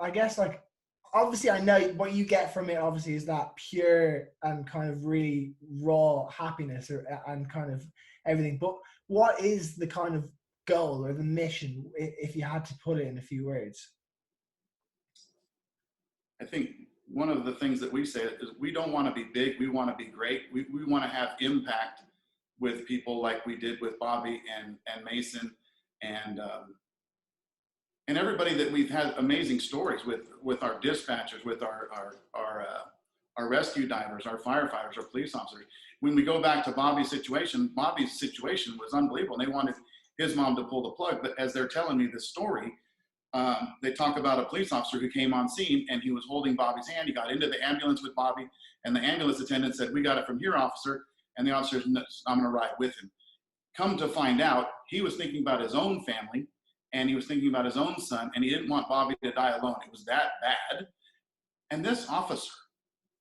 I guess like, obviously I know what you get from it obviously is that pure and kind of really raw happiness and kind of everything. But what is the kind of goal or the mission if you had to put it in a few words? I think one of the things that we say is we don't want to be big, we want to be great. We want to have impact with people like we did with Bobby and Mason and everybody that we've had amazing stories with our dispatchers, with our rescue divers, our firefighters, our police officers. When we go back to Bobby's situation was unbelievable. They wanted his mom to pull the plug, but as they're telling me this story, they talk about a police officer who came on scene and he was holding Bobby's hand. He got into the ambulance with Bobby, and the ambulance attendant said, "We got it from here, officer." And the officer said, "I'm going to ride with him." Come to find out, he was thinking about his own family, and he was thinking about his own son, and he didn't want Bobby to die alone. It was that bad. And this officer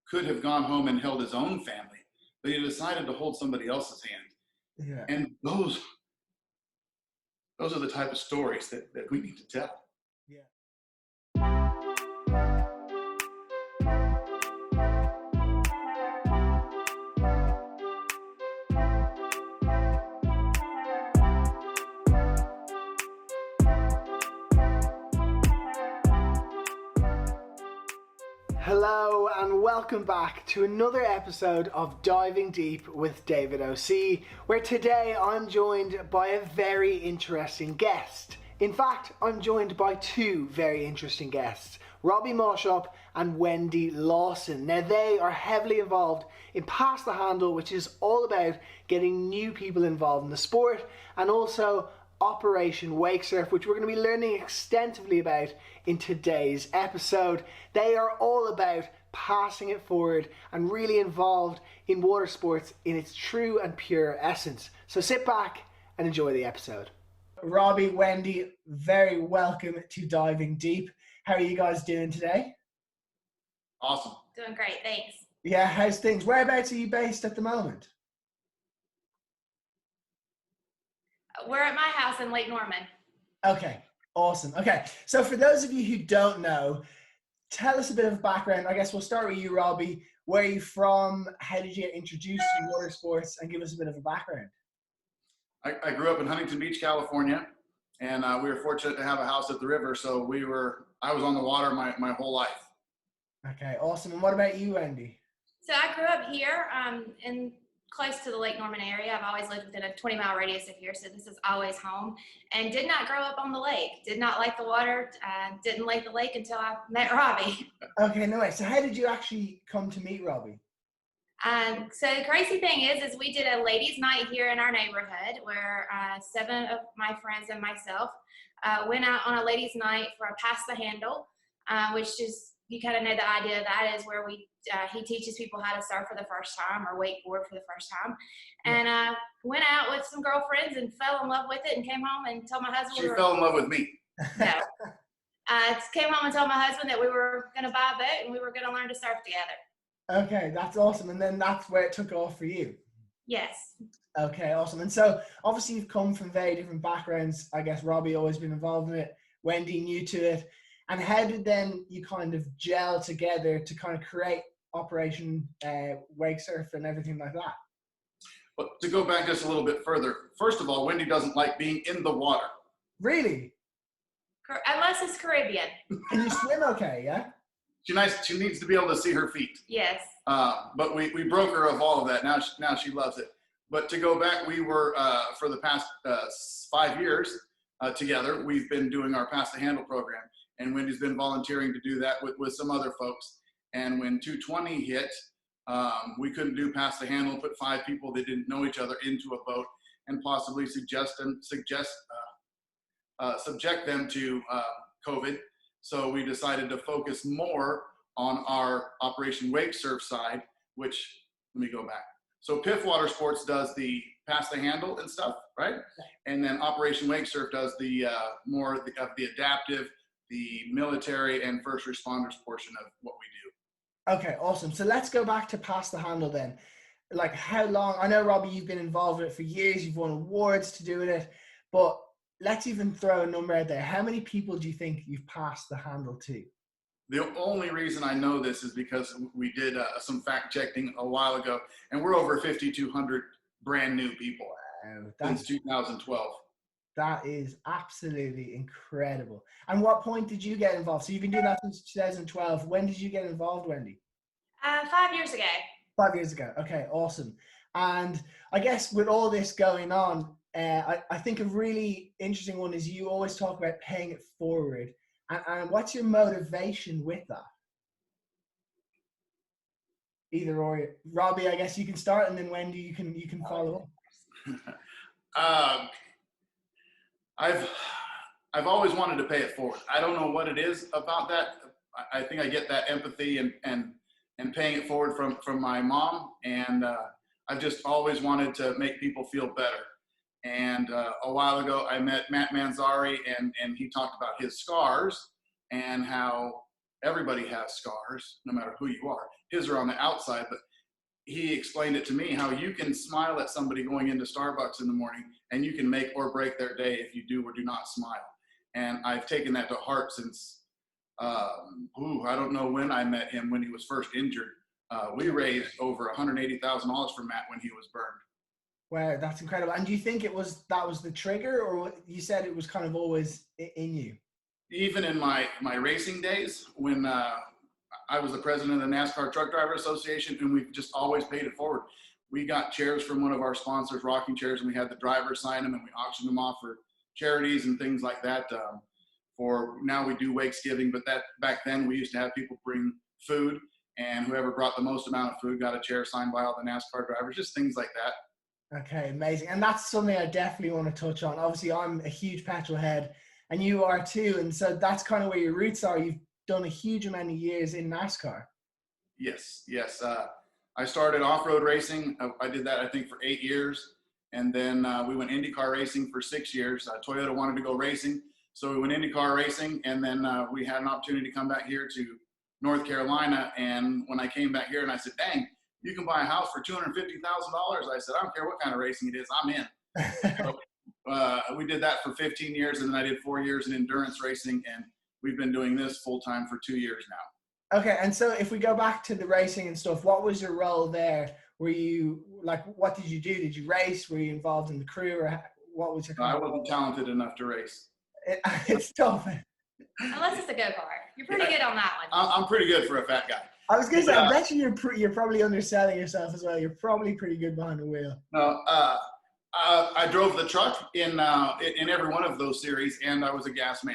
could have gone home and held his own family, but he decided to hold somebody else's hand. Yeah. And those are the type of stories that we need to tell. Yeah. Hello and welcome back to another episode of Diving Deep with David OC, where today I'm joined by a very interesting guest. In fact, I'm joined by two very interesting guests, Robby Maschhaupt and Wendy Lawson. Now they are heavily involved in Pass the Handle, which is all about getting new people involved in the sport, and also Operation Wakesurf, which we're going to be learning extensively about in today's episode. They are all about passing it forward and really involved in water sports in its true and pure essence. So sit back and enjoy the episode. Robby, Wendy, very welcome to Diving Deep. How are you guys doing today? Awesome. Doing great, thanks. Yeah, how's things? Whereabouts are you based at the moment? We're at my house in Lake Norman. Okay, awesome. Okay, so for those of you who don't know, tell us a bit of background. I guess we'll start with you, Robby. Where are you from? How did you get introduced to water sports? And give us a bit of a background. I grew up in Huntington Beach, California, and we were fortunate to have a house at the river, so I was on the water my whole life. Okay, awesome. And what about you, Wendy? So I grew up here in close to the Lake Norman area. I've always lived within a 20-mile radius of here, so this is always home. And did not grow up on the lake. Did not like the water. Didn't like the lake until I met Robby. Okay, no way. So how did you actually come to meet Robby? So the crazy thing is we did a ladies' night here in our neighborhood where 7 of my friends and myself went out on a ladies' night for a Pass the Handle, which is, you kind of know the idea of that is where he teaches people how to surf for the first time or wakeboard for the first time. And went out with some girlfriends and fell in love with it and came home and told my husband. She fell in love with me. No. Came home and told my husband that we were going to buy a boat and we were going to learn to surf together. Okay, that's awesome. And then that's where it took off for you. Yes. Okay, awesome. And so obviously you've come from very different backgrounds. I guess Robby always been involved in it, Wendy new to it. And how did then you kind of gel together to kind of create Operation Wakesurf and everything like that? But to go back just a little bit further, first of all, Wendy doesn't like being in the water. Really? Unless it's Caribbean. Can you swim okay, yeah? She needs to be able to see her feet. Yes. But we broke her of all of that. Now she loves it. But to go back, we were, for the past 5 years together, we've been doing our Pass the Handle program. And Wendy's been volunteering to do that with some other folks. And when 220 hit, we couldn't do Pass the Handle, put 5 people that didn't know each other into a boat and possibly subject them to COVID. So we decided to focus more on our Operation Wakesurf side, which, let me go back. So PIF Watersports does the Pass the Handle and stuff, right? And then Operation Wakesurf does the more of the adaptive, the military and first responders portion of what we do. Okay, awesome. So let's go back to Pass the Handle then. Like how long, I know Robby, you've been involved in it for years, you've won awards to doing it, but let's even throw a number out there. How many people do you think you've passed the handle to? The only reason I know this is because we did some fact checking a while ago, and we're over 5,200 brand new people since 2012. That is absolutely incredible. And what point did you get involved? So you've been doing that since 2012. When did you get involved, Wendy? 5 years ago. 5 years ago. Okay, awesome. And I guess with all this going on, I think a really interesting one is you always talk about paying it forward. And what's your motivation with that? Either or. Robby, I guess you can start, and then Wendy, you can follow up. I've always wanted to pay it forward. I don't know what it is about that. I think I get that empathy and paying it forward from my mom, and I've just always wanted to make people feel better. And a while ago, I met Matt Manzari, and he talked about his scars and how everybody has scars, no matter who you are. His are on the outside, but he explained it to me how you can smile at somebody going into Starbucks in the morning, and you can make or break their day if you do or do not smile. And I've taken that to heart since, I don't know when I met him, when he was first injured. We raised over $180,000 for Matt when he was burned. Wow, that's incredible. And do you think that was the trigger, or you said it was kind of always in you? Even in my racing days, when I was the president of the NASCAR Truck Driver Association, and we've just always paid it forward. We got chairs from one of our sponsors, rocking chairs, and we had the driver sign them, and we auctioned them off for charities and things like that. For now, we do Wakesgiving, but that back then we used to have people bring food, and whoever brought the most amount of food got a chair signed by all the NASCAR drivers, just things like that. Okay, amazing. And that's something I definitely want to touch on. Obviously, I'm a huge petrol head, and you are too. And so that's kind of where your roots are. You've done a huge amount of years in NASCAR. Yes. I started off-road racing. I did that, I think, for 8 years. And then we went IndyCar racing for 6 years. Toyota wanted to go racing, so we went IndyCar racing. And then we had an opportunity to come back here to North Carolina. And when I came back here and I said, dang, you can buy a house for $250,000. I said, I don't care what kind of racing it is, I'm in. So, we did that for 15 years, and then I did 4 years in endurance racing, and we've been doing this full time for 2 years now. Okay, and so if we go back to the racing and stuff, what was your role there? Were you, like, what did you do? Did you race? Were you involved in the crew, or what was your I wasn't talented enough to race. It's tough. Unless it's a go-kart. You're pretty good on that one. I'm pretty good for a fat guy. I was going to say, I bet you're probably underselling yourself as well. You're probably pretty good behind the wheel. No, I drove the truck in every one of those series, and I was a gas man.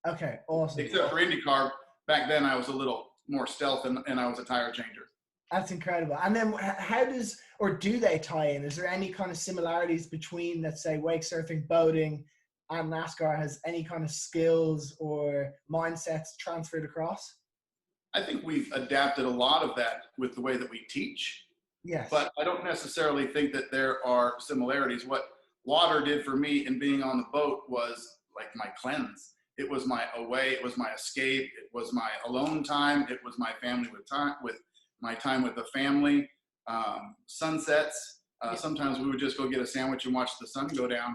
Okay, awesome. Except for IndyCar, back then I was a little more stealth, and I was a tire changer. That's incredible. And then how do they tie in? Is there any kind of similarities between, let's say, wake surfing, boating, and NASCAR? Has any kind of skills or mindsets transferred across? I think we've adapted a lot of that with the way that we teach. Yes. But I don't necessarily think that there are similarities. What water did for me in being on the boat was like my cleanse. It was my away. It was my escape. It was my alone time. It was my family with my time with the family. Sunsets. Sometimes we would just go get a sandwich and watch the sun go down.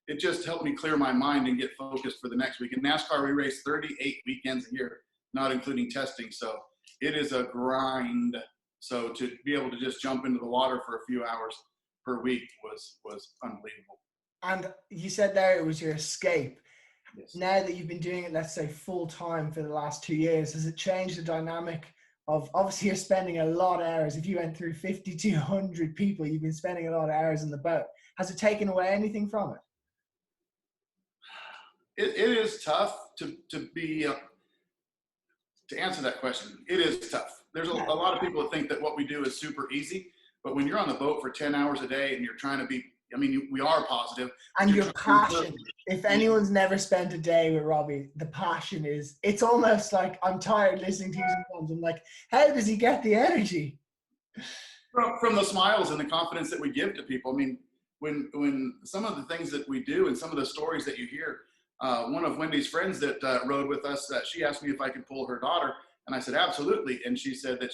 It just helped me clear my mind and get focused for the next week. In NASCAR, we race 38 weekends a year, not including testing. So it is a grind. So to be able to just jump into the water for a few hours per week was unbelievable. And you said there it was your escape. Yes. Now that you've been doing it, let's say full time for the last 2 years, has it changed the dynamic of, obviously you're spending a lot of hours. If you went through 5,200 people, you've been spending a lot of hours in the boat. Has it taken away anything from it? It is tough to answer that question. It is tough. There's a lot of people that think that what we do is super easy, but when you're on the boat for 10 hours a day and you're trying to be, we are positive. And your passion, if anyone's never spent a day with Robby, the passion is, it's almost like I'm tired listening to you sometimes. I'm like, how does he get the energy? From the smiles and the confidence that we give to people. I mean, when some of the things that we do and some of the stories that you hear, one of Wendy's friends that rode with us, she asked me if I could pull her daughter, and I said, absolutely. And she said that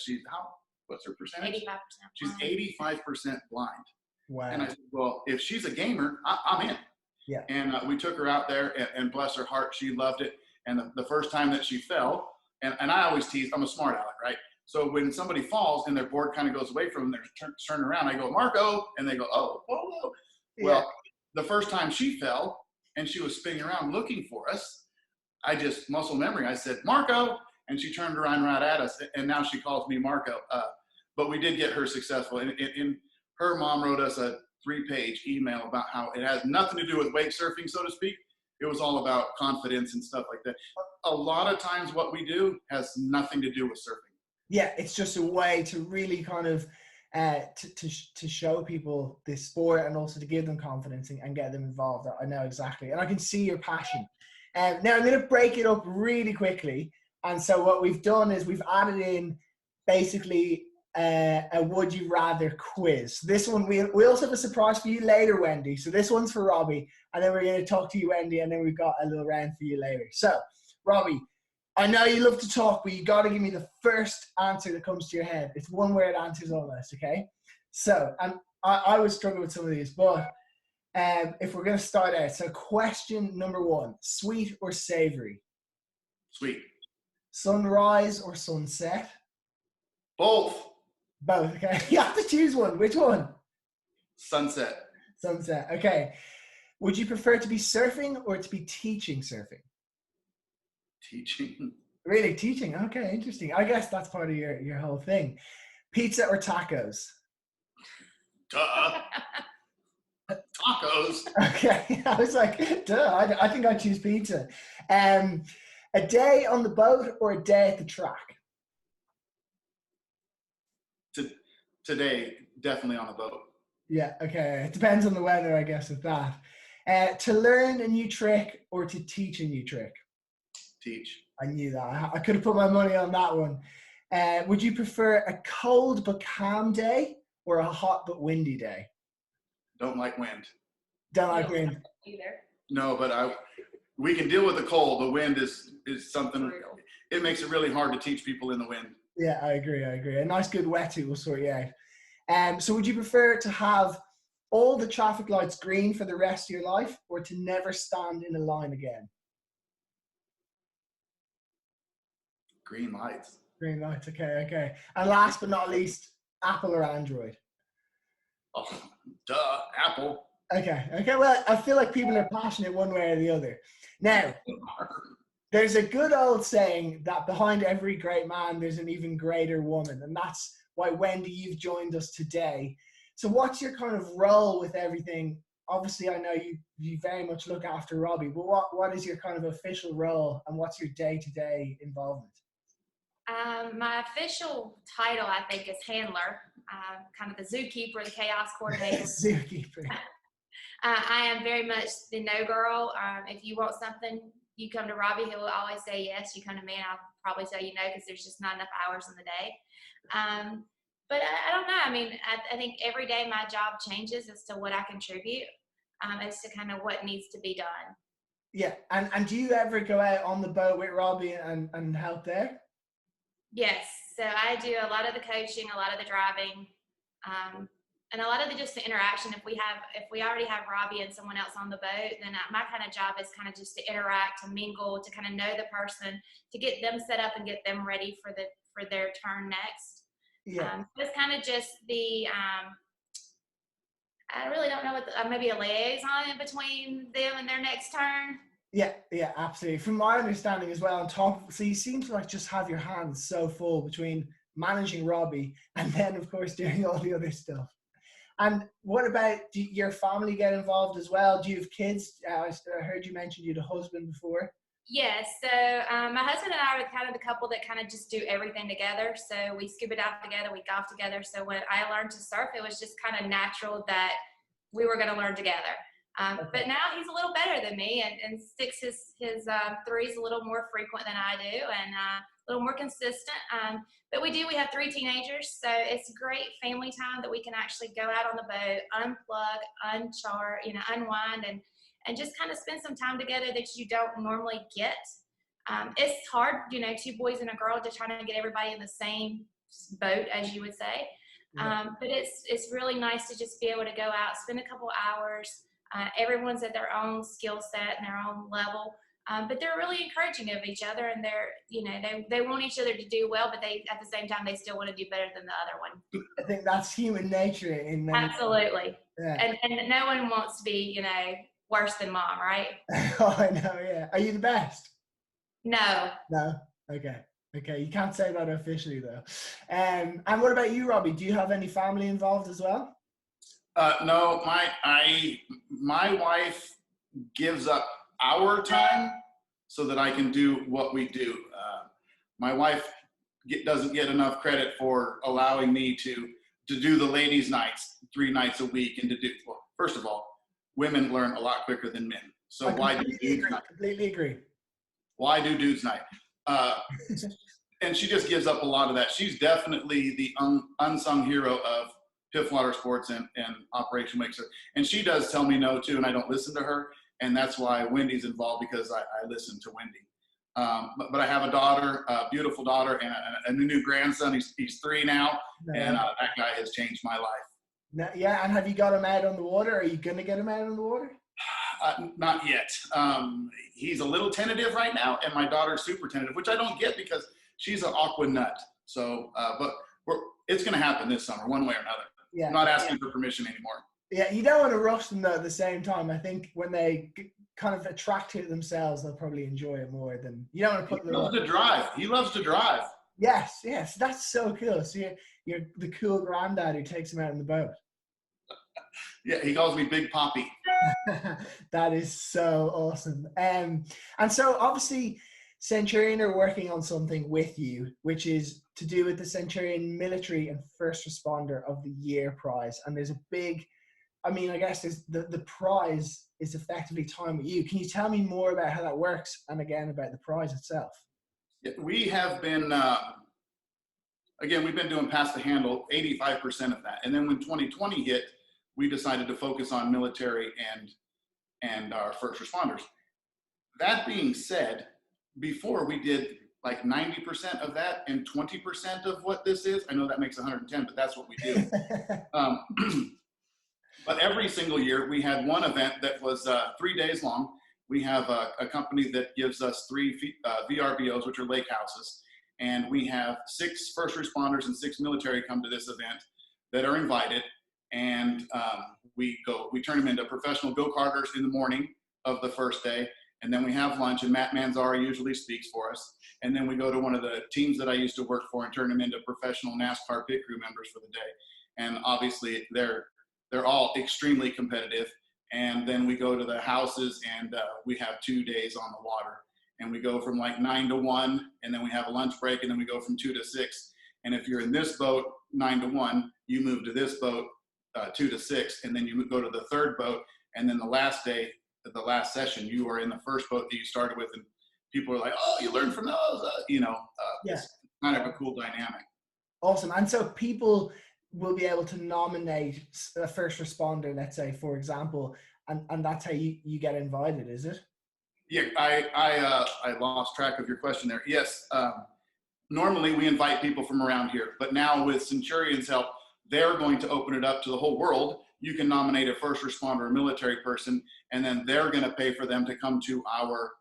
what's her percentage? 85%. She's 85% blind. Wow. And I said, well, if she's a gamer, I'm in. Yeah. And we took her out there, and bless her heart, she loved it. And the first time that she fell, And I always tease, I'm a smart aleck, right? So when somebody falls and their board kind of goes away from them, they're turning around, I go, Marco, and they go, oh, oh, oh. Well, the first time she fell and she was spinning around looking for us, I just muscle memory. I said, Marco, and she turned around right at us, and now she calls me Marco. But we did get her successful. And her mom wrote us a 3-page email about how it has nothing to do with wake surfing, so to speak. It was all about confidence and stuff like that. A lot of times what we do has nothing to do with surfing. Yeah, it's just a way to really kind of to show people this sport and also to give them confidence and get them involved. I know exactly. And I can see your passion. Now I'm going to break it up really quickly. And so what we've done is we've added in basically a would you rather quiz. This one, we also have a surprise for you later, Wendy. So this one's for Robby, and then we're going to talk to you, Wendy, and then we've got a little round for you later. So, Robby, I know you love to talk, but you got to give me the first answer that comes to your head. It's one word answers almost, okay? So, and I would struggle with some of these, but if we're going to start out, so question number 1, sweet or savory? Sweet. Sunrise or sunset? Both. Both, okay. You have to choose one. Which one? Sunset. Sunset, okay. Would you prefer to be surfing or to be teaching surfing? Teaching. Really, teaching? Okay, interesting. I guess that's part of your whole thing. Pizza or tacos? Duh. Tacos. Okay, I was like, duh, I think I'd choose pizza. A day on the boat or a day at the track? Today, definitely on a boat. Yeah, okay. It depends on the weather, I guess, with that. To learn a new trick or to teach a new trick? Teach. I knew that. I could have put my money on that one. Would you prefer a cold but calm day or a hot but windy day? Don't like wind. Don't like wind. Either. No, but we can deal with the cold. The wind is something. Brutal. It makes it really hard to teach people in the wind. Yeah, I agree. A nice good wetsuit will sort you out. So would you prefer to have all the traffic lights green for the rest of your life or to never stand in a line again? Green lights. Green lights, okay. And last but not least, Apple or Android? Oh, duh, Apple. Okay, well, I feel like people are passionate one way or the other. Now, there's a good old saying that behind every great man, there's an even greater woman. And that's why, Wendy, you've joined us today. So what's your kind of role with everything? Obviously, I know you very much look after Robby, but what is your kind of official role and what's your day-to-day involvement? My official title, I think, is handler, kind of the zookeeper, the chaos coordinator. Zookeeper. I am very much the no girl. If you want something, you come to Robby. He will always say yes. You come to me, and I'll probably tell you no because there's just not enough hours in the day. But I don't know. I mean, I think every day my job changes as to what I contribute, as to kind of what needs to be done. Yeah, and do you ever go out on the boat with Robby and help there? Yes, so I do a lot of the coaching, a lot of the driving, and a lot of just the interaction. If we already have Robby and someone else on the boat, then my kind of job is kind of just to interact, to mingle, to kind of know the person, to get them set up and get them ready for their turn next. Yeah. It's kind of just the I really don't know what maybe a liaison in between them and their next turn. Yeah, absolutely. From my understanding as well, on top, so you seem to like just have your hands so full between managing Robby and then, of course, doing all the other stuff. And what about, do your family get involved as well? Do you have kids? I heard you mention you had a husband before. Yes, so my husband and I are kind of the couple that kind of just do everything together. So we scuba dive together, we golf together. So when I learned to surf, it was just kind of natural that we were going to learn together. But now he's a little better than me and sticks his threes a little more frequent than I do and a little more consistent. But we have 3 teenagers, so it's great family time that we can actually go out on the boat, unplug, unwind, and just kind of spend some time together that you don't normally get. It's hard, 2 boys and a girl, to try to get everybody in the same boat, as you would say. But it's really nice to just be able to go out, spend a couple hours. Everyone's at their own skill set and their own level. But they're really encouraging of each other, and they're, they want each other to do well, but they, at the same time, they still want to do better than the other one. I think that's human nature in many. Absolutely. Yeah. And no one wants to be, worse than mom, right? Oh, I know, yeah. Are you the best? No. No? Okay. You can't say that officially, though. And what about you, Robby? Do you have any family involved as well? No, my wife gives up our time so that I can do what we do. My wife doesn't get enough credit for allowing me to do the ladies' nights 3 nights a week, and well, first of all, women learn a lot quicker than men. So why do dudes night? Completely agree. Why do dudes night? And she just gives up a lot of that. She's definitely the unsung hero of PIF Watersports and Operation Wakesurf. And she does tell me no too, and I don't listen to her. And that's why Wendy's involved, because I listen to Wendy. But I have a daughter, a beautiful daughter, and a new grandson. He's 3 now, and that guy has changed my life. Yeah, and have you got him out on the water? Are you going to get him out on the water? Not yet. He's a little tentative right now, and my daughter's super tentative, which I don't get because she's an aqua nut. So, but it's going to happen this summer, one way or another. Yeah. I'm not asking for permission anymore. Yeah, you don't want to rush them though at the same time. I think when they kind of attract to it themselves, they'll probably enjoy it more than you don't want to put them. He loves to drive. He loves to drive. Yes, that's so cool. So you're the cool granddad who takes him out in the boat. Yeah, he calls me Big Poppy. That is so awesome. And so obviously Centurion are working on something with you, which is to do with the Centurion Military and First Responder of the Year prize. And there's a big, I guess there's the prize is effectively time with you. Can you tell me more about how that works, and again about the prize itself? Yeah, we have been, again, we've been doing Pass the Handle, 85% of that. And then when 2020 hit, we decided to focus on military and our first responders. That being said, before we did like 90% of that and 20% of what this is. I know that makes 110, but that's what we do. But every single year we had one event that was 3 days long. We have a company that gives us 3 VRBOs, which are lake houses. And we have 6 first responders and 6 military come to this event that are invited. And we turn them into professional go-karters in the morning of the first day. And then we have lunch, and Matt Manzara usually speaks for us. And then we go to one of the teams that I used to work for and turn them into professional NASCAR pit crew members for the day. And obviously they're all extremely competitive. And then we go to the houses, and we have 2 days on the water. And we go from like 9 to 1, and then we have a lunch break, and then we go from 2 to 6. And if you're in this boat 9 to 1, you move to this boat 2 to 6, and then you go to the third boat. And then the last day, the last session, you are in the first boat that you started with, and people are like, "Oh, you learned from those," It's kind of a cool dynamic. Awesome. And so people will be able to nominate a first responder, let's say, for example, and that's how you get invited, is it? Yeah, I lost track of your question there. Yes, normally we invite people from around here, but now with Centurion's help, they're going to open it up to the whole world. You can nominate a first responder, a military person, and then they're going to pay for them to come to our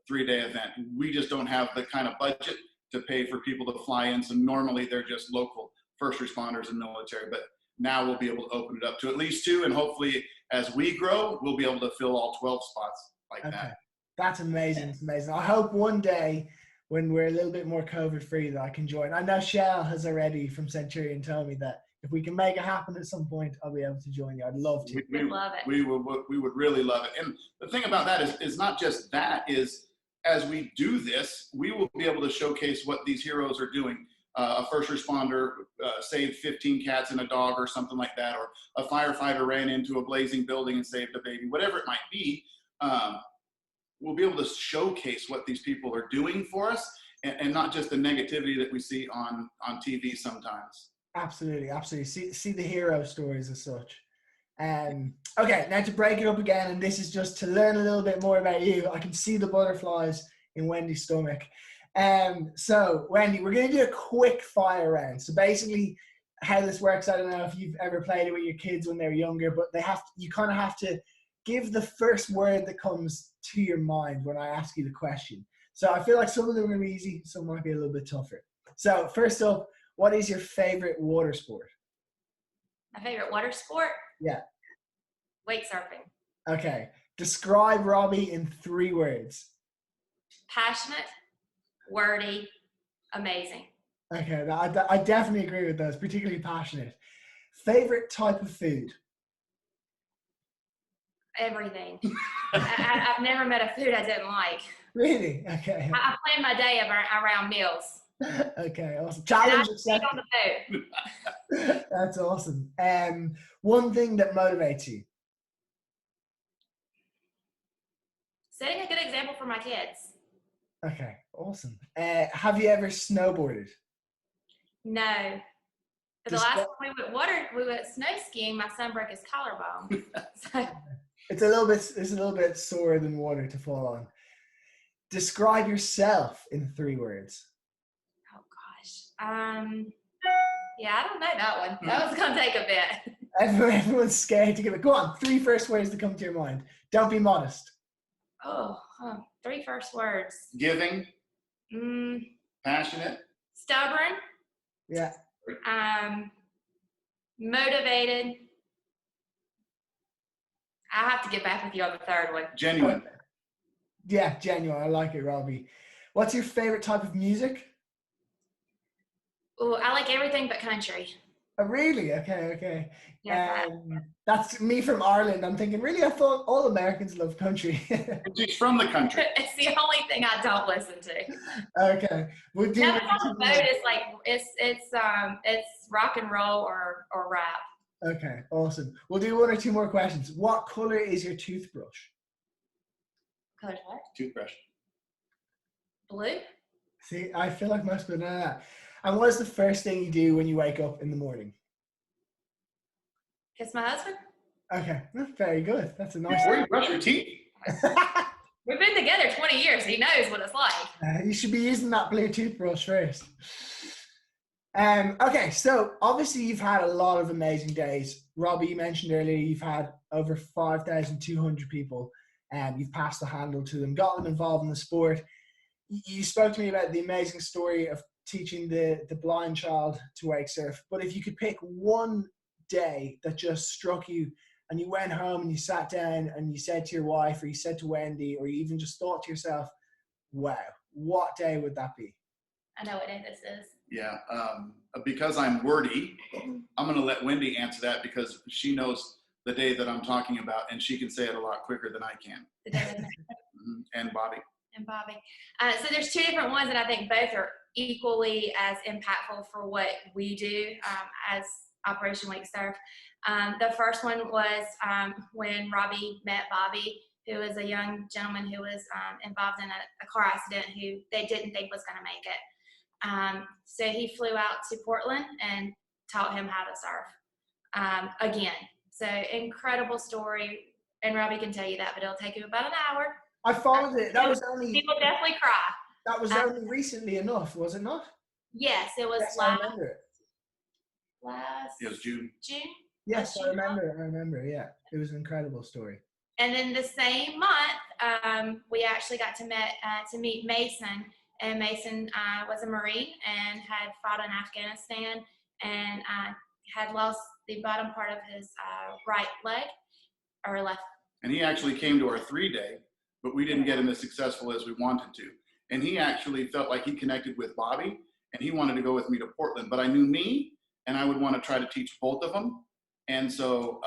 3-day event. We just don't have the kind of budget to pay for people to fly in, so normally they're just local first responders and military, but now we'll be able to open it up to at least 2, and hopefully as we grow, we'll be able to fill all 12 spots like that. That's amazing. It's amazing. I hope one day when we're a little bit more COVID free that I can join. I know Shell has already from Centurion told me that if we can make it happen at some point, I'll be able to join you. I'd love to. We love it. We would really love it. And the thing about that is not just that, is as we do this, we will be able to showcase what these heroes are doing. A first responder saved 15 cats and a dog or something like that, or a firefighter ran into a blazing building and saved a baby, whatever it might be. We'll be able to showcase what these people are doing for us, and not just the negativity that we see on TV sometimes. Absolutely. See the hero stories as such. Okay, now to break it up again, and this is just to learn a little bit more about you. I can see the butterflies in Wendy's stomach. So Wendy, we're going to do a quick fire round. So basically how this works, I don't know if you've ever played it with your kids when they were younger, but you kind of have to give the first word that comes to your mind when I ask you the question. So I feel like some of them are going to be easy, some might be a little bit tougher. So first up, what is your favorite water sport? My favorite water sport? Yeah. Wake surfing. Okay. Describe Robby in 3 words. Passionate, wordy, amazing. Okay, I definitely agree with those, particularly passionate. Favorite type of food? Everything. I've never met a food I didn't like. Really? Okay. I plan my day around meals. Okay, awesome. And Challenge I accepted. on the food. That's awesome. One thing that motivates you? Setting a good example for my kids. Okay, awesome. Have you ever snowboarded? No. For the last time we went snow skiing, my son broke his collarbone. So, It's a little bit sorer than water to fall on. Describe yourself in 3 words. oh gosh. Yeah, I don't know that one. That was gonna take a bit. Everyone's scared to give it. Go on, 3 first words that come to your mind. Don't be modest. Oh, 3 first words. Giving, Mm, passionate, stubborn. Yeah. Motivated. I have to get back with you on the 3rd one. genuine. Yeah, genuine. I like it, Robby. What's your favorite type of music? Oh, I like everything but country. Oh, really? Okay. Yeah, That's me from Ireland. I'm thinking, really? I thought all Americans love country. She's from the country. it's the only thing I don't listen to. Okay. We'll do Now it's on the boat. It's like it's rock and roll or rap. Okay, awesome. We'll do 1 or 2 more questions. What color is your toothbrush? Colors what? Toothbrush. Blue. See, I feel like most people know that. And what is the first thing you do when you wake up in the morning? Kiss my husband. Okay, very good. That's a nice. Before you brush your teeth. We've been together 20 years. He knows what it's like. You should be using that blue toothbrush first. Okay, so obviously you've had a lot of amazing days. Robby, you mentioned earlier you've had over 5,200 people, and you've passed the handle to them, got them involved in the sport. You spoke to me about the amazing story of teaching the blind child to wake surf. But if you could pick one day that just struck you, and you went home and you sat down and you said to your wife, or you said to Wendy, or you even just thought to yourself, wow, what day would that be? I know what day this is. Yeah, because I'm wordy, I'm going to let Wendy answer that because she knows the day that I'm talking about, and she can say it a lot quicker than I can. The day of the And Bobby. and Bobby. So there's 2 different ones, and I think both are equally as impactful for what we do as Operation Wakesurf. The first one was when Robby met Bobby, who was a young gentleman who was involved in a car accident who they didn't think was going to make it. So he flew out to Portland and taught him how to surf again. So incredible story, and Robby can tell you that, but it'll take you about an hour. I followed it. That was only. People definitely cry. That was only recently enough, was it not? Yes, it was Yes, I remember it. It was June. June. Yes, I remember. Yeah, it was an incredible story. And then the same month, we actually got to meet Mason. And Mason was a Marine and had fought in Afghanistan and had lost the bottom part of his right leg or left. And he actually came to our 3-day, but we didn't get him as successful as we wanted to. And he actually felt like he connected with Bobby, and he wanted to go with me to Portland. But I knew me, and I would want to try to teach both of them. And so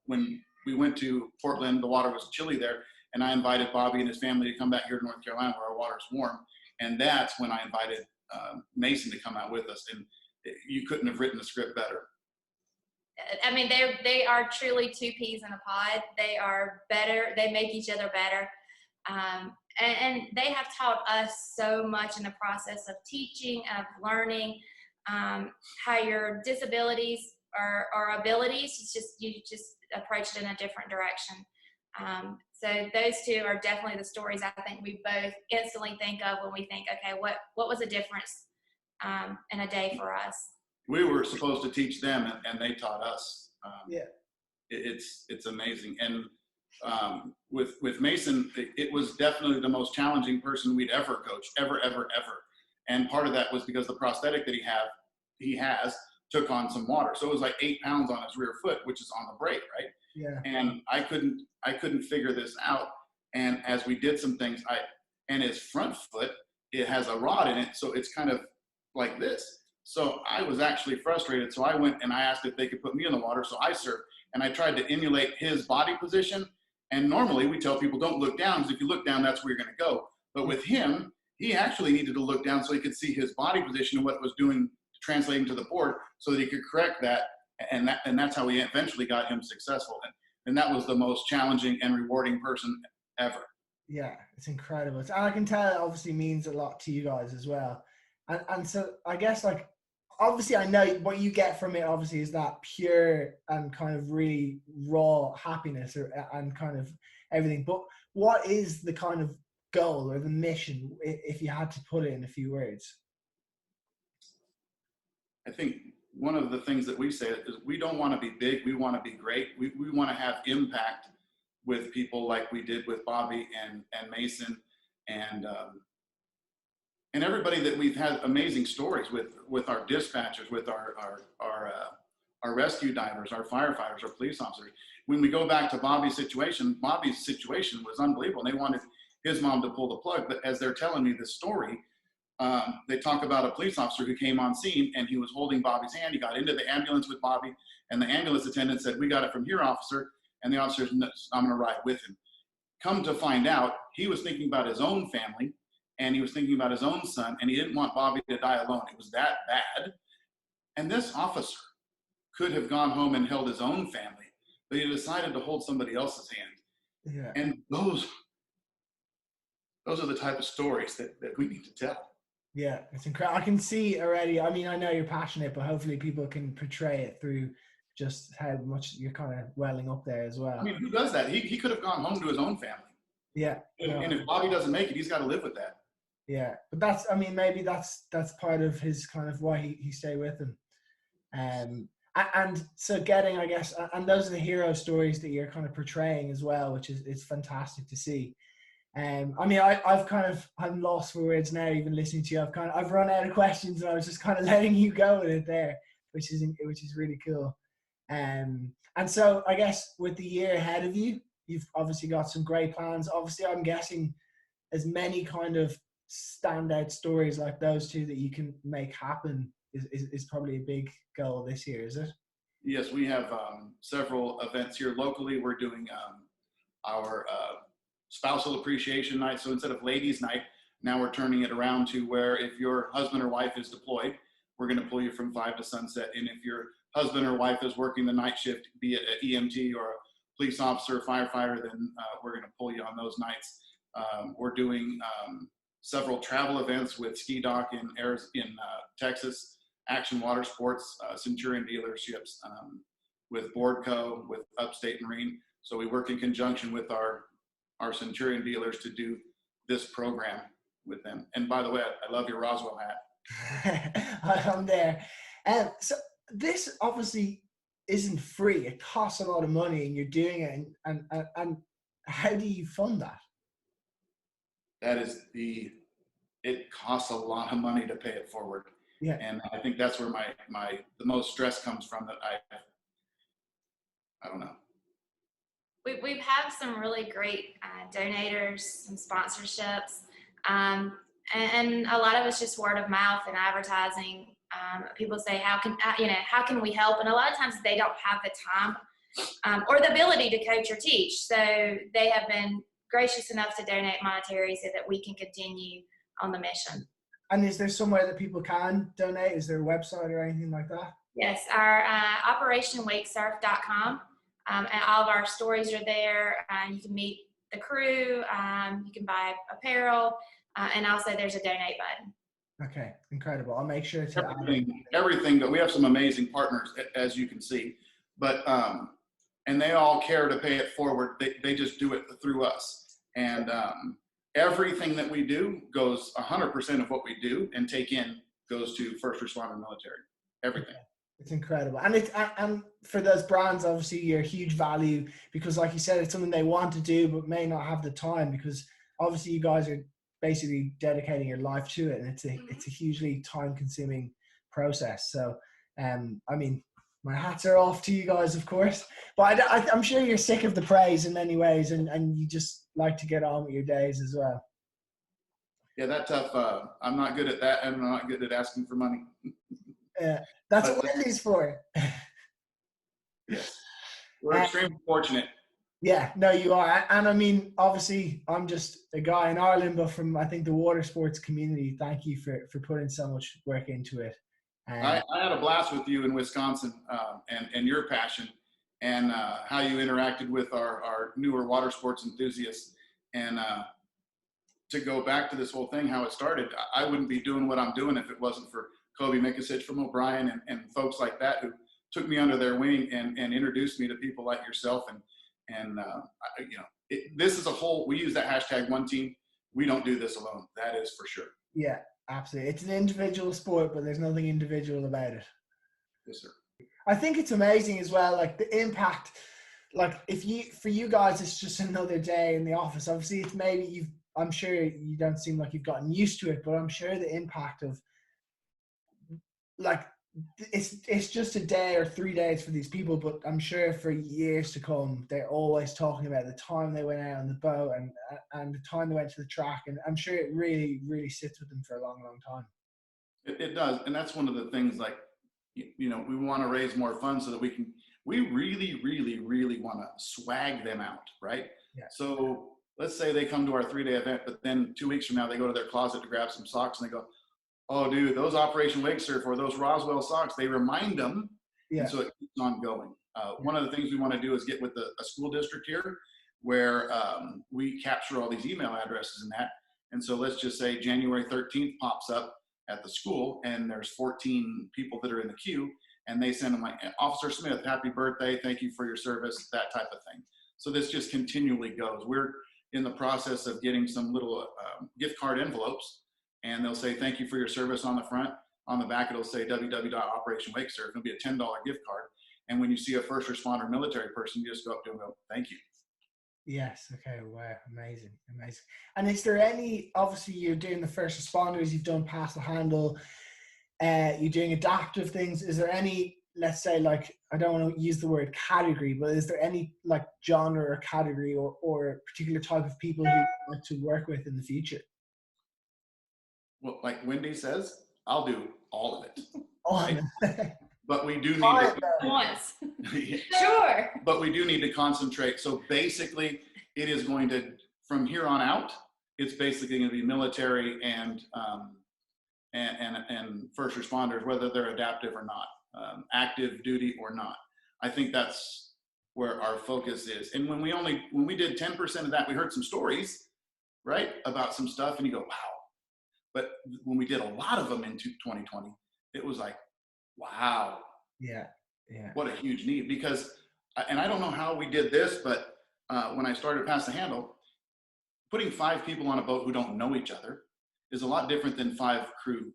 when we went to Portland, the water was chilly there, and I invited Bobby and his family to come back here to North Carolina where our water's warm. And that's when I invited Mason to come out with us. And you couldn't have written the script better. I mean, they are truly 2 peas in a pod. They are better. They make each other better. And they have taught us so much in the process of teaching, of learning, how your disabilities or abilities, you just approach it in a different direction. So those 2 are definitely the stories I think we both instantly think of when we think, okay, what was the difference in a day for us? We were supposed to teach them, and they taught us. Yeah. It's amazing. And with Mason, it was definitely the most challenging person we'd ever coached, ever. And part of that was because the prosthetic that he has took on some water. So it was like 8 pounds on his rear foot, which is on the brake, right? Yeah. And I couldn't figure this out. And as we did some things, and his front foot, it has a rod in it, so it's kind of like this. So I was actually frustrated. So I went and I asked if they could put me in the water. So I surfed and I tried to emulate his body position. And normally we tell people don't look down, because if you look down, that's where you're going to go. But with him, he actually needed to look down so he could see his body position and what it was doing, translating to the board, so that he could correct that. And that's how we eventually got him successful. And that was the most challenging and rewarding person ever. Yeah, it's incredible. And I can tell it obviously means a lot to you guys as well. And so I guess, like, obviously I know what you get from it obviously is that pure and kind of really raw happiness and kind of everything. But what is the kind of goal or the mission, if you had to put it in a few words? I think one of the things that we say is we don't want to be big, we want to be great. We want to have impact with people like we did with Bobby and Mason and everybody that we've had amazing stories with our dispatchers, with our rescue divers, our firefighters, our police officers. When we go back to Bobby's situation was unbelievable. And they wanted his mom to pull the plug, but as they're telling me this story, they talk about a police officer who came on scene and he was holding Bobby's hand. He got into the ambulance with Bobby, and the ambulance attendant said, "We got it from here, officer." And the officer said, "No, I'm going to ride with him." Come to find out, he was thinking about his own family, and he was thinking about his own son, and he didn't want Bobby to die alone. It was that bad. And this officer could have gone home and held his own family, but he decided to hold somebody else's hand. Yeah. And those are the type of stories that we need to tell. Yeah, it's incredible. I can see already. I mean, I know you're passionate, but hopefully people can portray it through just how much you're kind of welling up there as well. I mean, who does that? He could have gone home to his own family. Yeah. And if Bobby doesn't make it, he's got to live with that. Yeah, but that's, I mean, maybe that's part of his kind of why he stayed with him. And so getting, I guess, and those are the hero stories that you're kind of portraying as well, which is fantastic to see. I mean, I'm lost for words now, even listening to you. I've run out of questions, and I was just kind of letting you go with it there, which is really cool. And so I guess with the year ahead of you, you've obviously got some great plans. Obviously, I'm guessing as many kind of standout stories like those two that you can make happen is probably a big goal this year, is it? Yes, we have several events here locally. We're doing our spousal appreciation night. So instead of ladies night, now we're turning it around to where if your husband or wife is deployed, we're going to pull you from 5 to sunset. And if your husband or wife is working the night shift, be it an EMT or a police officer, firefighter, then we're going to pull you on those nights. We're doing several travel events with Ski Dock in Texas, Action Watersports, Centurion dealerships, with Boardco, with Upstate Marine. So we work in conjunction with our Centurion dealers to do this program with them. And by the way, I love your Roswell hat. I'm there. So this obviously isn't free. It costs a lot of money, and you're doing it. And how do you fund that? It costs a lot of money to pay it forward. Yeah. And I think that's where the most stress comes from, that I don't know. We've had some really great donators, some sponsorships, and a lot of it's just word of mouth and advertising. People say, how can we help? And a lot of times they don't have the time or the ability to coach or teach. So they have been gracious enough to donate monetary so that we can continue on the mission. And is there somewhere that people can donate? Is there a website or anything like that? Yes, our Operation Wakesurf.com. And all of our stories are there. You can meet the crew. You can buy apparel. And also there's a donate button. Okay, incredible. I'll make sure to everything. But we have some amazing partners, as you can see. But and they all care to pay it forward. They just do it through us. And everything that we do goes, 100% of what we do and take in goes to first responder military. Everything. It's incredible. And for those brands, obviously you're a huge value because like you said, it's something they want to do, but may not have the time because obviously you guys are basically dedicating your life to it. And it's a hugely time consuming process. So, I mean, my hats are off to you guys, of course, but I'm sure you're sick of the praise in many ways and you just like to get on with your days as well. Yeah, that's tough. I'm not good at that. And I'm not good at asking for money. That's what Wendy's for. Yes. We're extremely fortunate. Yeah, no, you are. And I mean, obviously, I'm just a guy in Ireland, but from, I think, the water sports community, thank you for putting so much work into it. I had a blast with you in Wisconsin and your passion and how you interacted with our newer water sports enthusiasts. And to go back to this whole thing, how it started, I wouldn't be doing what I'm doing if it wasn't for Kobe Mikasic from O'Brien and folks like that who took me under their wing and introduced me to people like yourself. And this is a whole, we use that hashtag one team. We don't do this alone. That is for sure. Yeah, absolutely. It's an individual sport, but there's nothing individual about it. Yes, sir. I think it's amazing as well, like the impact, like for you guys, it's just another day in the office. Obviously it's maybe I'm sure you don't seem like you've gotten used to it, but I'm sure the impact of like, it's just a day or 3 days for these people, but I'm sure for years to come, they're always talking about the time they went out on the boat and the time they went to the track. And I'm sure it really, really sits with them for a long, long time. It does. And that's one of the things, like, we want to raise more funds so that we really, really, really want to swag them out. Right. Yeah. So let's say they come to our 3-day event, but then 2 weeks from now, they go to their closet to grab some socks and they go, oh, dude, those Operation Wakesurf or those Roswell socks, they remind them. Yeah. And so it keeps on going. One of the things we want to do is get with a school district here where we capture all these email addresses and that. And so let's just say January 13th pops up at the school and there's 14 people that are in the queue and they send them like, Officer Smith, happy birthday, thank you for your service, that type of thing. So this just continually goes. We're in the process of getting some little gift card envelopes. And they'll say, thank you for your service on the front. On the back, it'll say www.Operation Wakesurf. It'll be a $10 gift card. And when you see a first responder military person, you just go up to them and go, thank you. Yes. Okay. Wow. Amazing. Amazing. And is there any, obviously you're doing the first responders, you've done pass the handle, you're doing adaptive things. Is there any, let's say, like, I don't want to use the word category, but is there any like genre or category or particular type of people who you want to work with in the future? Well, like Wendy says, I'll do all of it. Right? But we do need to once. Sure. But we do need to concentrate. So basically, it is going to, from here on out, it's basically going to be military and first responders, whether they're adaptive or not, active duty or not. I think that's where our focus is. And when we did 10% of that, we heard some stories, right, about some stuff, and you go, wow. But when we did a lot of them in 2020, it was like, wow. Yeah. Yeah. What a huge need. Because, and I don't know how we did this, but when I started Pass the Handle, putting 5 people on a boat who don't know each other is a lot different than 5 crew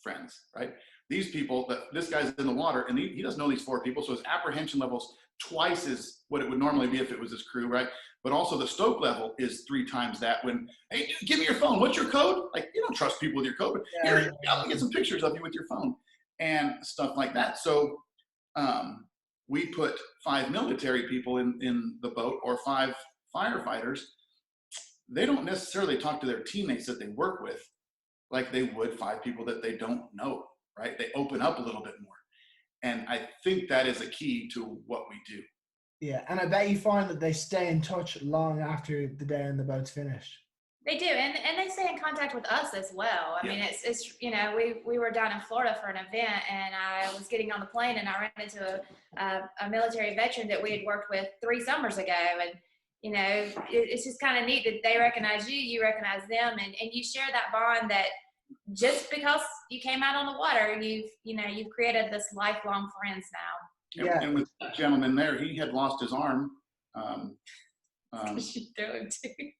friends, right? These people, this guy's in the water and he doesn't know these 4 people. So his apprehension level's twice as what it would normally be if it was his crew, right? But also the stoke level is 3 times that when, hey, dude, give me your phone. What's your code? Like, you don't trust people with your code, but here, I'll get some pictures of you with your phone and stuff like that. So we put 5 military people in the boat or 5 firefighters. They don't necessarily talk to their teammates that they work with like they would 5 people that they don't know, right? They open up a little bit more. And I think that is a key to what we do. Yeah, and I bet you find that they stay in touch long after the day and the boat's finished. They do, and they stay in contact with us as well. I mean, it's we were down in Florida for an event, and I was getting on the plane, and I ran into a military veteran that we had worked with 3 summers ago, and it's just kind of neat that they recognize you, you recognize them, and you share that bond that just because you came out on the water, you've created this lifelong friends now. Yeah. And with that gentleman there, he had lost his arm. You do it too.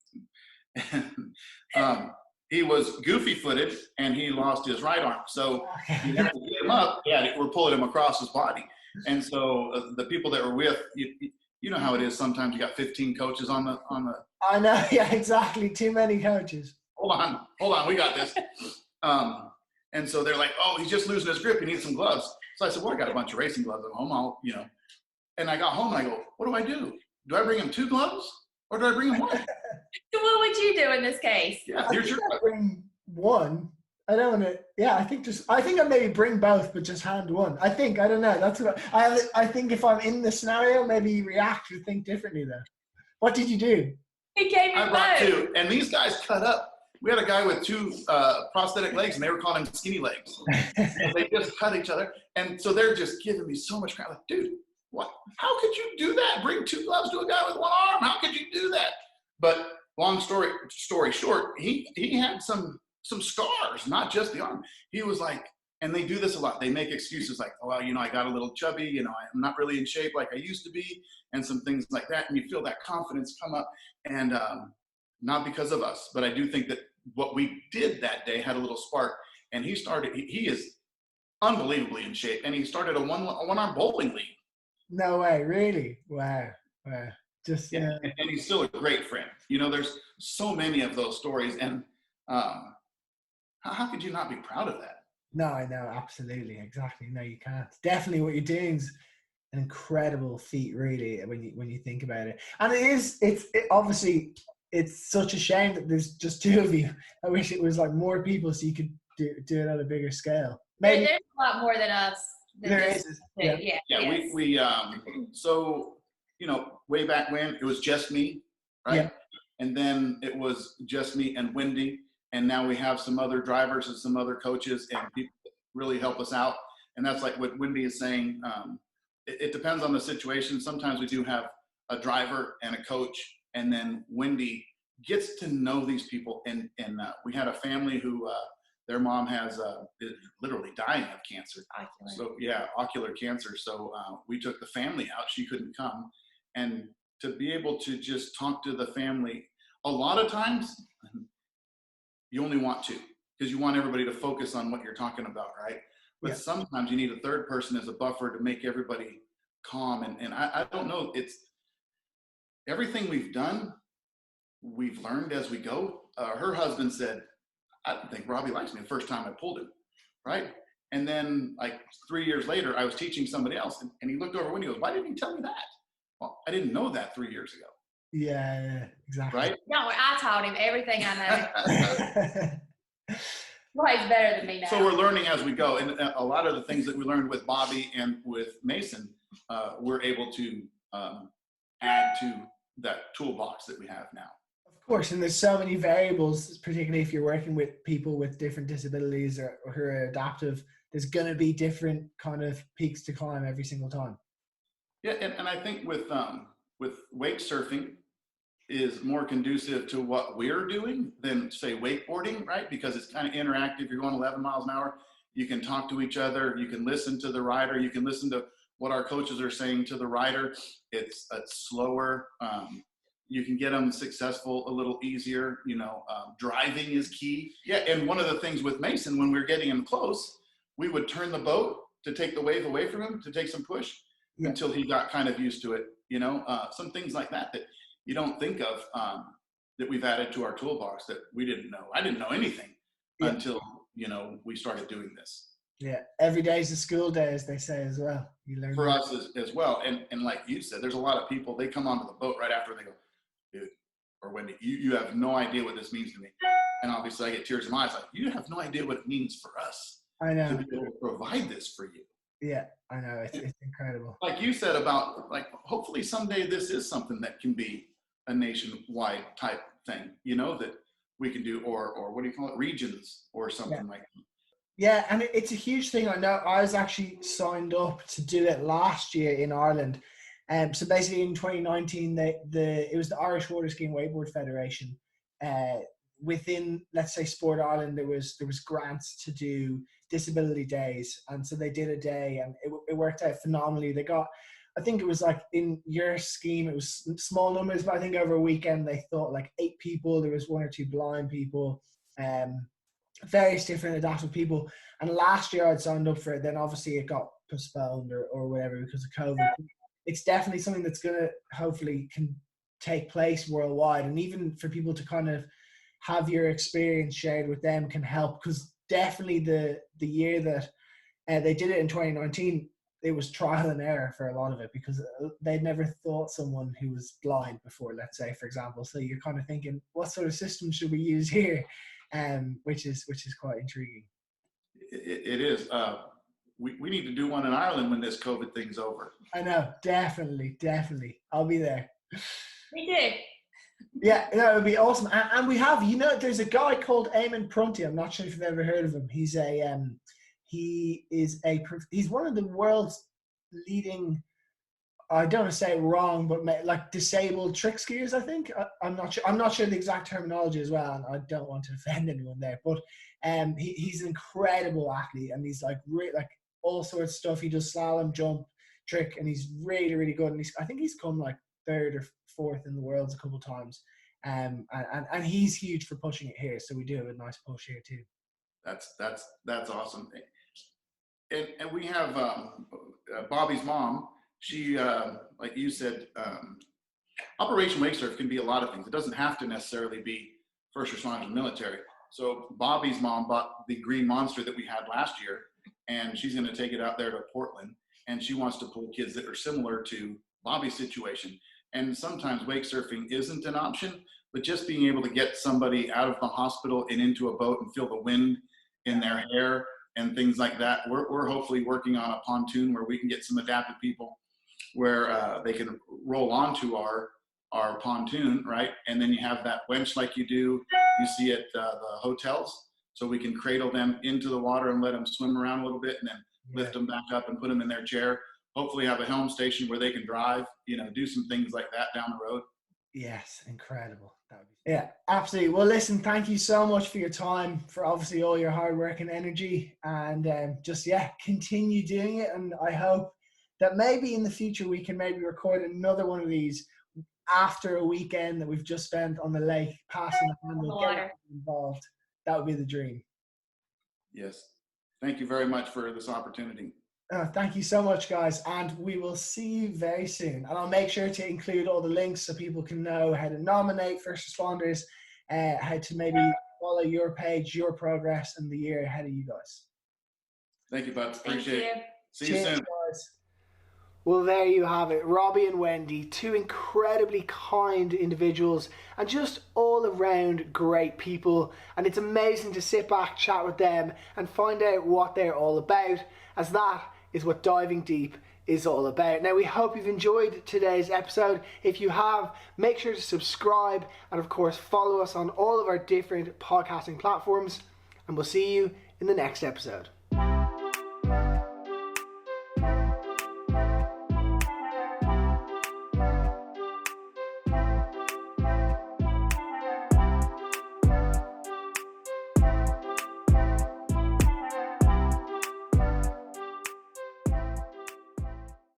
he was goofy-footed and he lost his right arm. So he had to get him up. Yeah, we're pulling him across his body. And so the people that were with, you know how it is. Sometimes you got 15 coaches on the. I know. Yeah, exactly. Too many coaches. Hold on. We got this. And so they're like, oh, he's just losing his grip. He needs some gloves. So I said, well, I got a bunch of racing gloves at home. And I got home and I go, what do? Do I bring him 2 gloves or do I bring him 1? So what would you do in this case? Yeah, here's your. I bring 1. I don't want to. Yeah, I think I maybe bring both, but just hand 1. I don't know. That's what I think. If I'm in the scenario, maybe you react or think differently. Though, what did you do? He gave me I brought both. 2, and these guys cut up. We had a guy with 2 prosthetic legs, and they were calling him skinny legs. They just cut each other, and so they're just giving me so much crap. Like, dude, what? How could you do that? Bring 2 gloves to a guy with 1 arm? How could you do that? But long story short, he had some scars, not just the arm. He was like, and they do this a lot. They make excuses like, oh, well, I got a little chubby. I'm not really in shape like I used to be, and some things like that. And you feel that confidence come up, and not because of us, but I do think that what we did that day had a little spark. And he is unbelievably in shape, and he started a one-arm bowling league. No way, really? Wow. Just yeah. And he's still a great friend. There's so many of those stories, and how could you not be proud of that? No, I know, absolutely, exactly. No, you can't. Definitely, what you're doing is an incredible feat, really, when you think about it. And obviously, it's such a shame that there's just 2 of you. I wish it was like more people so you could do it at a bigger scale. Maybe there's a lot more than us. There is. Yeah. Yes. We so way back when it was just me, right? Yeah. And then it was just me and Wendy, and now we have some other drivers and some other coaches and people that really help us out. And that's like what Wendy is saying. It depends on the situation. Sometimes we do have a driver and a coach, and then Wendy gets to know these people. And we had a family who their mom is literally dying of cancer. Ocular. So yeah, ocular cancer. So we took the family out. She couldn't come, and to be able to just talk to the family. A lot of times, you only want 2 because you want everybody to focus on what you're talking about, right? But sometimes you need a third person as a buffer to make everybody calm. And I don't know, it's everything we've done, we've learned as we go. Her husband said, I don't think Robby likes me the first time I pulled him, right? And then like 3 years later, I was teaching somebody else, and he looked over when he goes, why didn't he tell me that? Well, I didn't know that 3 years ago. Yeah, exactly. Right? No, I taught him everything I know. Well, he's better than me now. So we're learning as we go. And a lot of the things that we learned with Bobby and with Mason, we're able to add to that toolbox that we have now. Of course, and there's so many variables, particularly if you're working with people with different disabilities or who are adaptive, there's going to be different kind of peaks to climb every single time. Yeah, and I think with wake surfing is more conducive to what we're doing than, say, wakeboarding, right? Because it's kind of interactive. You're going 11 miles an hour. You can talk to each other. You can listen to the rider. You can listen to what our coaches are saying to the rider. It's slower. You can get them successful a little easier. Driving is key. Yeah, and one of the things with Mason, when we were getting him close, we would turn the boat to take the wave away from him, to take some push until he got kind of used to it. Some things like that you don't think of that we've added to our toolbox that we didn't know. I didn't know anything until, we started doing this. Yeah. Every day is a school day, as they say as well. You learn for us as well. And like you said, there's a lot of people, they come onto the boat right after and they go, dude, or Wendy, you have no idea what this means to me. And obviously I get tears in my eyes, like, you have no idea what it means for us. I know. To be able to provide this for you. Yeah, I know. It's incredible. Like you said about, like, hopefully someday this is something that can be a nationwide type thing, that we can do, or what do you call it, regions or something like that. Yeah, and it's a huge thing. I know I was actually signed up to do it last year in Ireland. So basically in 2019, it was the Irish Water Skiing Wakeboard Federation. Within, let's say, Sport Ireland, there was grants to do disability days, and so they did a day, and it worked out phenomenally. They got, I think it was like in your scheme, it was small numbers, but I think over a weekend they thought like 8 people. There was 1 or 2 blind people, various different adaptive people. And last year I'd signed up for it. Then obviously it got postponed or whatever because of COVID. It's definitely something that's going to hopefully can take place worldwide. And even for people to kind of have your experience shared with them can help, because definitely the year that they did it in 2019, it was trial and error for a lot of it, because they'd never thought someone who was blind before, let's say, for example. So you're kind of thinking, what sort of system should we use here? Which is quite intriguing. It is. We need to do one in Ireland when this COVID thing's over. I know, definitely. I'll be there. Me too. Yeah, it would be awesome. And we have, there's a guy called Eamon Pronti. I'm not sure if you've ever heard of him. He's he's one of the world's leading, I don't want to say it wrong, but like disabled trick skiers, I think. I'm not sure the exact terminology as well, and I don't want to offend anyone there. But he's an incredible athlete, and he's like all sorts of stuff. He does slalom, jump, trick, and he's really, really good. And I think he's come like third or fourth in the world a couple of times. And he's huge for pushing it here. So we do have a nice push here too. That's awesome. And we have Bobby's mom. She, like you said, Operation Wakesurf can be a lot of things. It doesn't have to necessarily be first responders, military. So Bobby's mom bought the green monster that we had last year, and she's going to take it out there to Portland, and she wants to pull kids that are similar to Bobby's situation. And sometimes wake surfing isn't an option, but just being able to get somebody out of the hospital and into a boat and feel the wind in their hair and things like that. We're hopefully working on a pontoon where we can get some adapted people where they can roll onto our pontoon, right? And then you have that winch like you see at the hotels. So we can cradle them into the water and let them swim around a little bit, and then lift them back up and put them in their chair. Hopefully have a helm station where they can drive, do some things like that down the road. Yes, incredible. Yeah, absolutely. Well, listen, thank you so much for your time, for obviously all your hard work and energy, and continue doing it. And I hope that maybe in the future we can maybe record another one of these after a weekend that we've just spent on the lake, passing the handle, getting involved. That would be the dream. Yes. Thank you very much for this opportunity. Thank you so much, guys, and we will see you very soon. And I'll make sure to include all the links so people can know how to nominate first responders, how to maybe follow your page, your progress, and the year ahead of you guys. Thank you, bud. Appreciate it. See you soon. Guys. Well, there you have it. Robby and Wendy, two incredibly kind individuals and just all around great people. And it's amazing to sit back, chat with them, and find out what they're all about, as that is what diving deep is all about. Now, we hope you've enjoyed today's episode. If you have, make sure to subscribe and of course follow us on all of our different podcasting platforms, and we'll see you in the next episode.